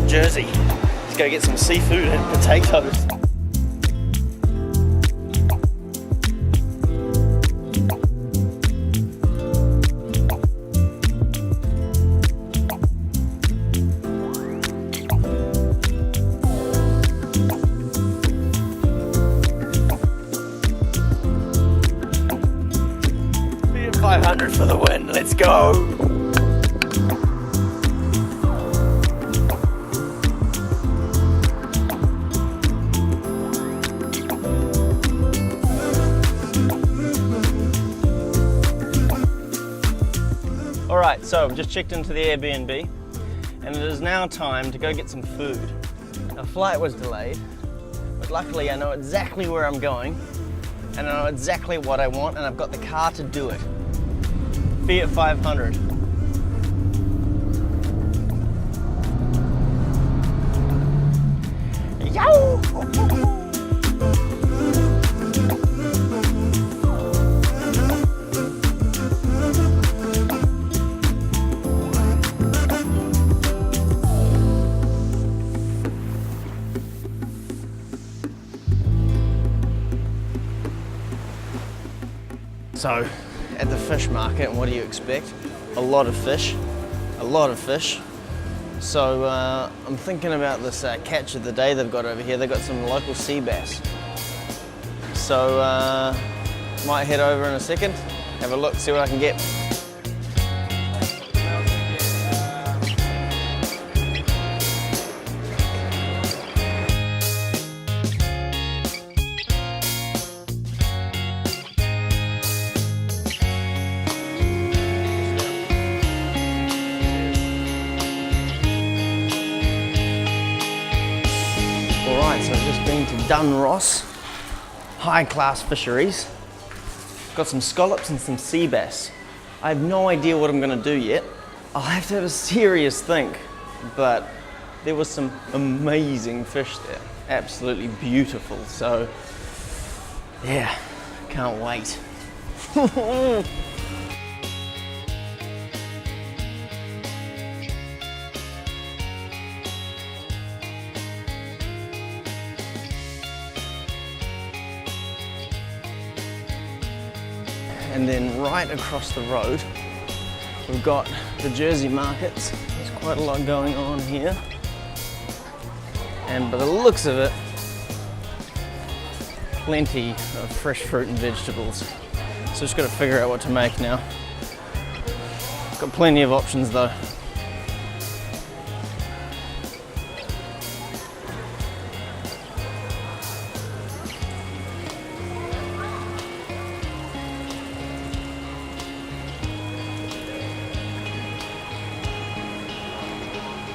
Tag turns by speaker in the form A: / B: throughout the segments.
A: Jersey. Let's go get some seafood and potatoes. Fiat 500 for the win. Let's go. Alright, so I've just checked into the Airbnb and it is now time to go get some food. Our flight was delayed, but luckily I know exactly where I'm going and I know exactly what I want and I've got the car to do it. Fiat 500. Yow! So, at the fish market, what do you expect? A lot of fish, a lot of fish. So I'm thinking about this catch of the day they've got over here. They've got some local sea bass. So might head over in a second, have a look, see what I can get. So I've just been to Dunross, high-class fisheries. Got some scallops and some sea bass. I have no idea what I'm going to do yet. I'll have to have a serious think, but there was some amazing fish there. Absolutely beautiful, so yeah, can't wait. And then right across the road, we've got the Jersey markets. There's quite a lot going on here. And by the looks of it, plenty of fresh fruit and vegetables. So just got to figure out what to make now. Got plenty of options though.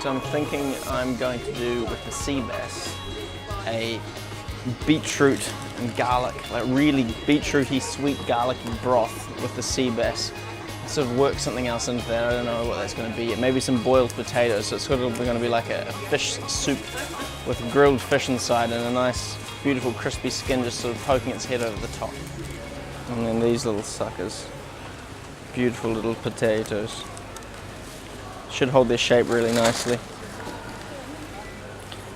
A: So I'm thinking I'm going to do with the sea bass a beetroot and garlic, like really beetrooty, sweet garlicky broth with the sea bass. Sort of work something else into that. I don't know what that's going to be yet. Maybe some boiled potatoes. So it's sort of going to be like a fish soup with grilled fish inside and a nice, beautiful, crispy skin just sort of poking its head over the top. And then these little suckers, beautiful little potatoes. Should hold their shape really nicely.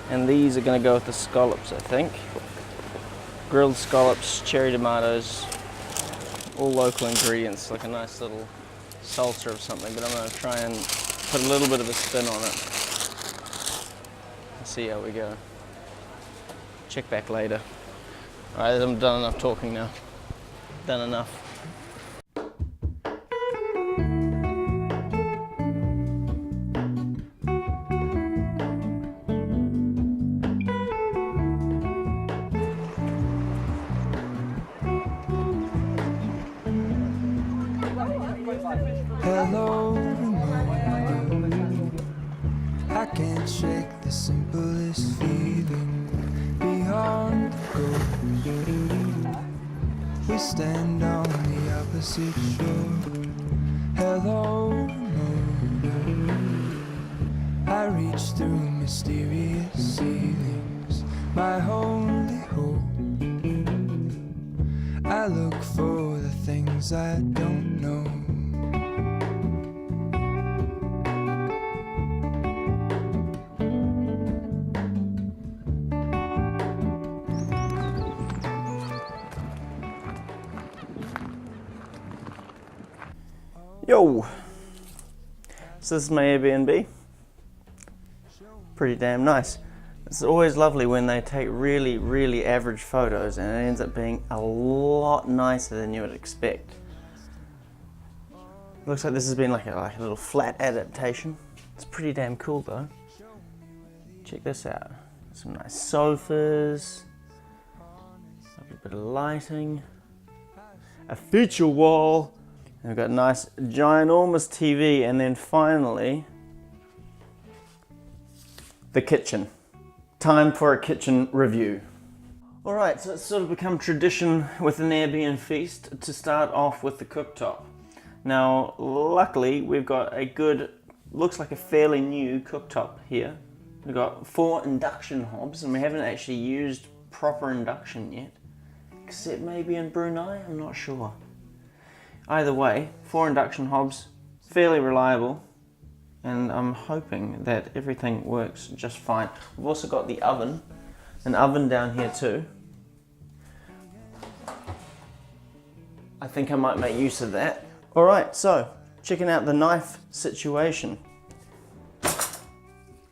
A: And these are going to go with the scallops, I think. Grilled scallops, cherry tomatoes, all local ingredients, like a nice little salsa of something, but I'm going to try and put a little bit of a spin on it. Let's see how we go. Check back later. Alright, I'm done enough talking now. Done enough.
B: Hello, I can't shake the simplest feeling beyond the goal. We stand on the opposite shore. Hello, I reach through mysterious ceilings, my only hope. I look for the things I don't know.
A: Yo! So this is my Airbnb. Pretty damn nice. It's always lovely when they take really, really average photos and it ends up being a lot nicer than you would expect. Looks like this has been like a little flat adaptation. It's pretty damn cool though. Check this out. Some nice sofas, a bit of lighting, a feature wall, and we've got a nice ginormous TV, and then finally the kitchen. Time for a kitchen review. Alright, so it's sort of become tradition with an Airbnb feast to start off with the cooktop. Now, luckily, we've got a good, looks like a fairly new cooktop here. We've got 4 induction hobs, and we haven't actually used proper induction yet. Except maybe in Brunei, I'm not sure. Either way, 4 induction hobs, fairly reliable. And I'm hoping that everything works just fine. We've also got the oven, an oven down here too. I think I might make use of that. Alright, so checking out the knife situation.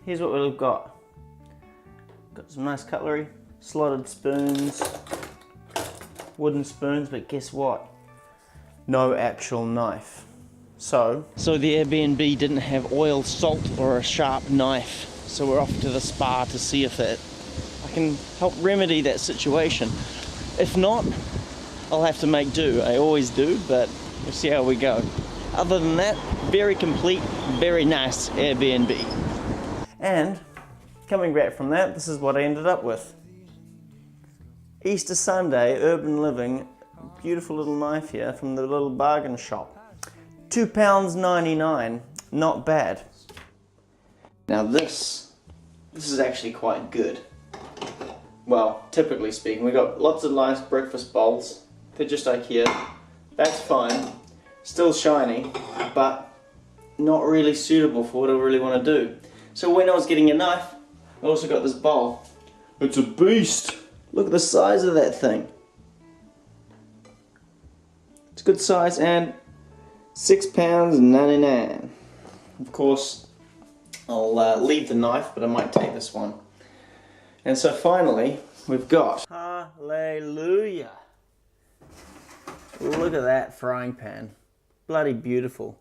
A: Here's what we've got. Got some nice cutlery, slotted spoons, wooden spoons, but guess what? No actual knife. So the Airbnb didn't have oil, salt, or a sharp knife. So we're off to the spa to see if I can help remedy that situation. If not, I'll have to make do. I always do, but we'll see how we go. Other than that, very complete, very nice Airbnb. And coming back from that, this is what I ended up with. Easter Sunday, urban living, beautiful little knife here from the little bargain shop. £2.99, not bad. Now this is actually quite good. Well, typically speaking, we got lots of nice breakfast bowls. They're just IKEA. That's fine. Still shiny, but not really suitable for what I really want to do. So when I was getting a knife, I also got this bowl. It's a beast. Look at the size of that thing. It's good size and £6.99. Of course, I'll leave the knife, but I might take this one. And so finally, we've got hallelujah. Look at that frying pan. Bloody beautiful.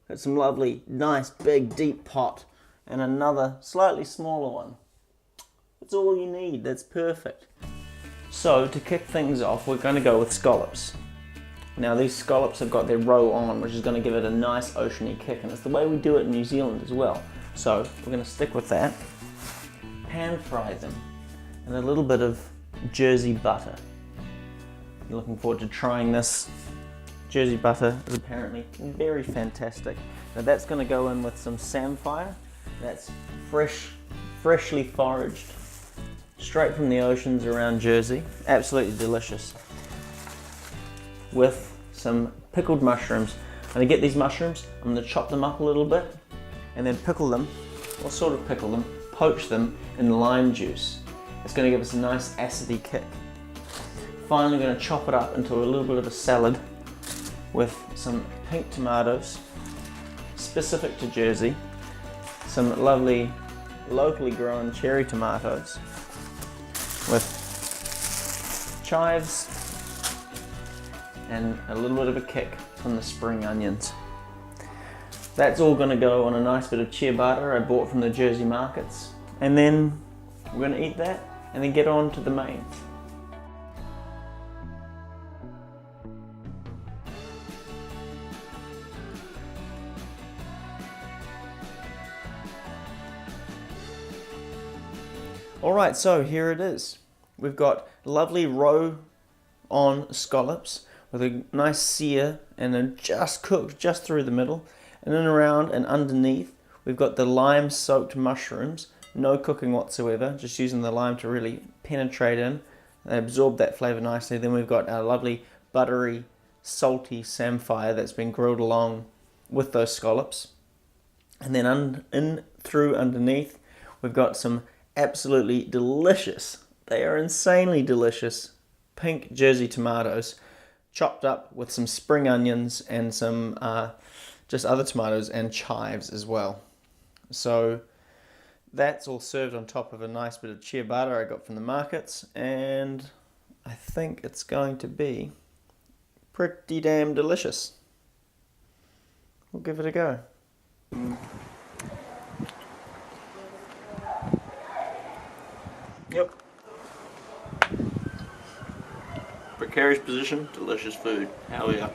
A: Got some lovely, nice, big, deep pot and another slightly smaller one. That's all you need. That's perfect. So to kick things off, we're going to go with scallops. Now these scallops have got their roe on, which is going to give it a nice oceany kick, and it's the way we do it in New Zealand as well. So we're going to stick with that. Pan fry them and a little bit of Jersey butter. I'm looking forward to trying this. Jersey butter is apparently very fantastic. Now that's going to go in with some samphire. That's freshly foraged, straight from the oceans around Jersey. Absolutely delicious. With some pickled mushrooms. And to get these mushrooms, I'm going to chop them up a little bit and then pickle them, or sort of pickle them, poach them in lime juice. It's going to give us a nice acidy kick. Finally, I'm going to chop it up into a little bit of a salad with some pink tomatoes, specific to Jersey, some lovely locally grown cherry tomatoes with chives, and a little bit of a kick from the spring onions. That's all going to go on a nice bit of ciabatta I bought from the Jersey markets. And then we're going to eat that and then get on to the main. Alright, so here it is. We've got lovely roe on scallops with a nice sear and a just cooked just through the middle, and then around and underneath we've got the lime soaked mushrooms, no cooking whatsoever, just using the lime to really penetrate in and absorb that flavour nicely. Then we've got our lovely buttery salty samphire that's been grilled along with those scallops, and then in through underneath we've got some absolutely delicious, they are insanely delicious, pink Jersey tomatoes. chopped up with some spring onions and some just other tomatoes and chives as well. So that's all served on top of a nice bit of ciabatta I got from the markets, and I think it's going to be pretty damn delicious. We'll give it a go. Yep. Precarious position, delicious food. Hell yeah.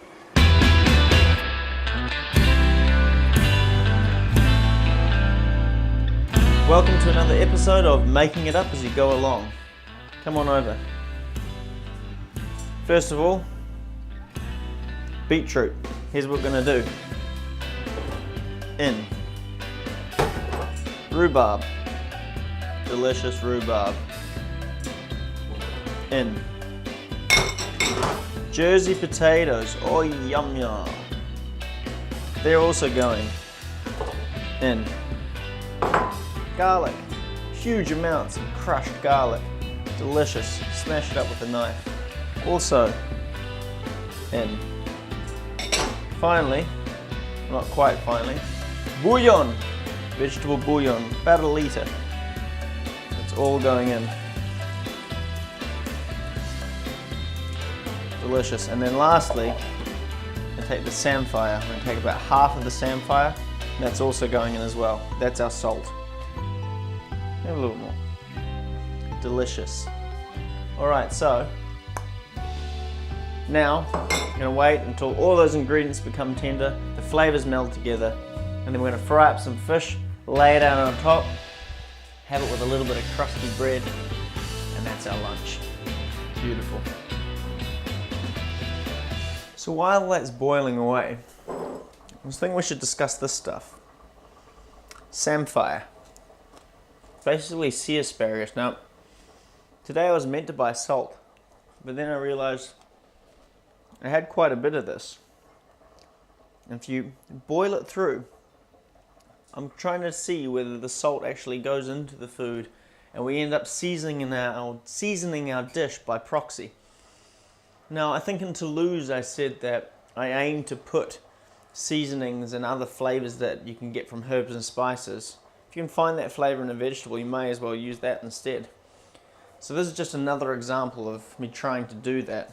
A: Welcome to another episode of Making It Up As You Go Along. Come on over. First of all, beetroot. Here's what we're going to do. In. Rhubarb. Delicious rhubarb. In. Jersey potatoes. Oh, yum yum. They're also going in. Garlic. Huge amounts of crushed garlic. Delicious. Smash it up with a knife. Also in. Finally, not quite finally, bouillon. Vegetable bouillon. About a litre. It's all going in. Delicious. And then lastly, I take the samphire. I'm going to take about half of the samphire, and that's also going in as well. That's our salt. Maybe a little more. Delicious. Alright, so now I'm going to wait until all those ingredients become tender, the flavours meld together, and then we're going to fry up some fish, lay it out on top, have it with a little bit of crusty bread, and that's our lunch. Beautiful. So while that's boiling away, I was thinking we should discuss this stuff. Samphire. Basically sea asparagus. Now, today I was meant to buy salt, but then I realised I had quite a bit of this. And if you boil it through, I'm trying to see whether the salt actually goes into the food, and we end up seasoning our dish by proxy. Now, I think in Toulouse I said that I aim to put seasonings and other flavours that you can get from herbs and spices. If you can find that flavour in a vegetable, you may as well use that instead. So this is just another example of me trying to do that.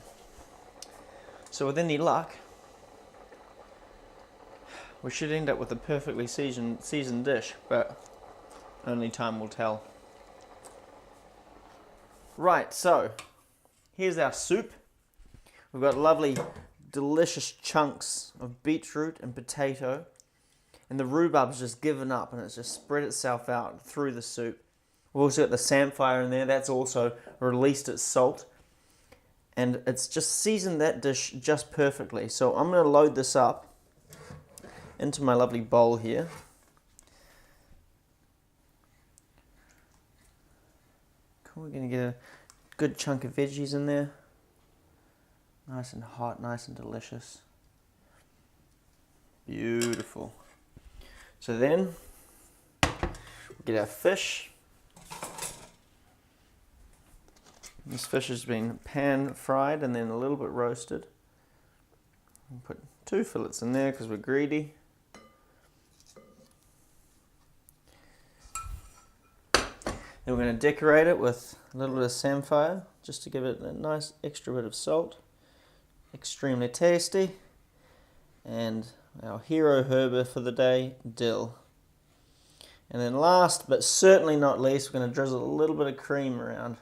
A: So with any luck, we should end up with a perfectly seasoned dish, but only time will tell. Right, so here's our soup. We've got lovely, delicious chunks of beetroot and potato, and the rhubarb's just given up and it's just spread itself out through the soup. We've also got the samphire in there, that's also released its salt, and it's just seasoned that dish just perfectly. So I'm going to load this up into my lovely bowl here. Cool, we're going to get a good chunk of veggies in there. Nice and hot, nice and delicious. Beautiful. So then, we'll get our fish. This fish has been pan fried and then a little bit roasted. We'll put 2 fillets in there because we're greedy. Then we're going to decorate it with a little bit of samphire just to give it a nice extra bit of salt. Extremely tasty. And our hero herb for the day, dill. And then last but certainly not least, we're going to drizzle a little bit of cream around.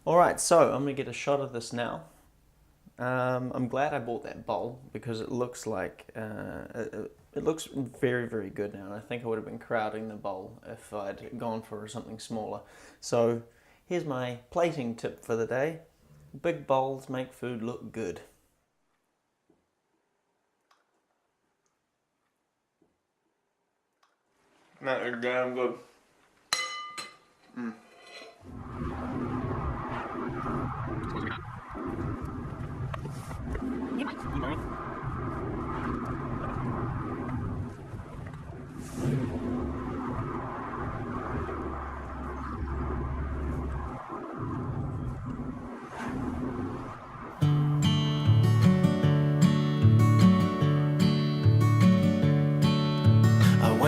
A: Alright, so I'm going to get a shot of this now. I'm glad I bought that bowl because it looks like it looks very, very good now. And I think I would have been crowding the bowl if I'd gone for something smaller. So here's my plating tip for the day. Big bowls make food look good. That is damn good.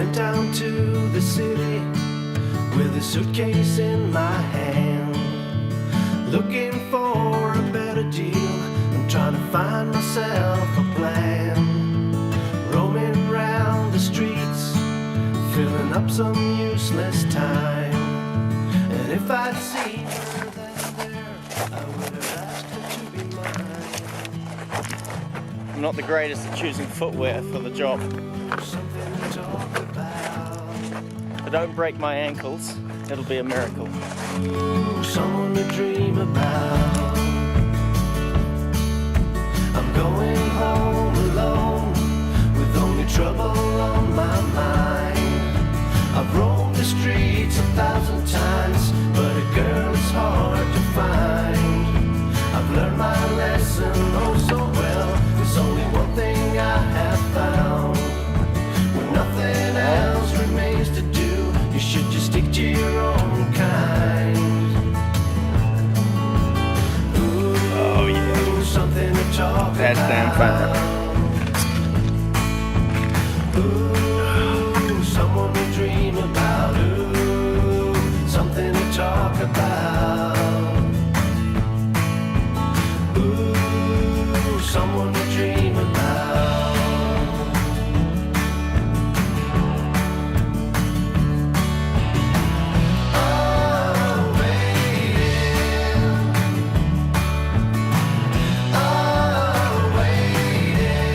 C: went down to the city with a suitcase in my hand, looking for a better deal. I'm trying to find myself a plan, roaming around the streets, filling up some useless time. And if I'd seen her then there, I would have asked her to be mine.
A: I'm not the greatest at choosing footwear for the job.
C: Something to talk about.
A: If I don't break my ankles, it'll be a miracle.
C: Ooh, someone to dream about. I'm going home alone with only trouble on my mind. I've roamed the streets 1,000 times, but a girl is hard to find. I've learned my lesson oh so well. There's only one thing I have found. When nothing else remains to do, you should just stick to your own kind. Ooh,
A: Oh yeah,
C: something to talk
A: that's damn
C: about.
A: fun.
C: Ooh, someone to dream about. Ooh, something to talk about. Ooh, someone to dream about. Oh, waiting. Oh, waiting.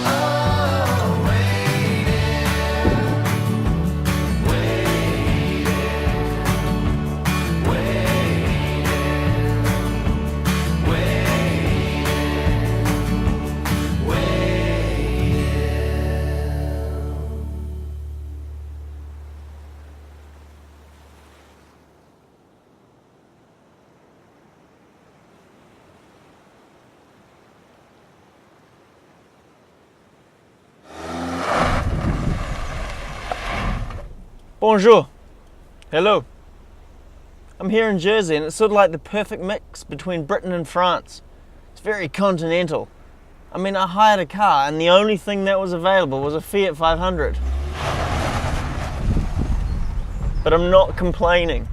C: Oh,
A: Bonjour. Hello. I'm here in Jersey and it's sort of like the perfect mix between Britain and France. It's very continental. I mean, I hired a car and the only thing that was available was a Fiat 500. But I'm not complaining.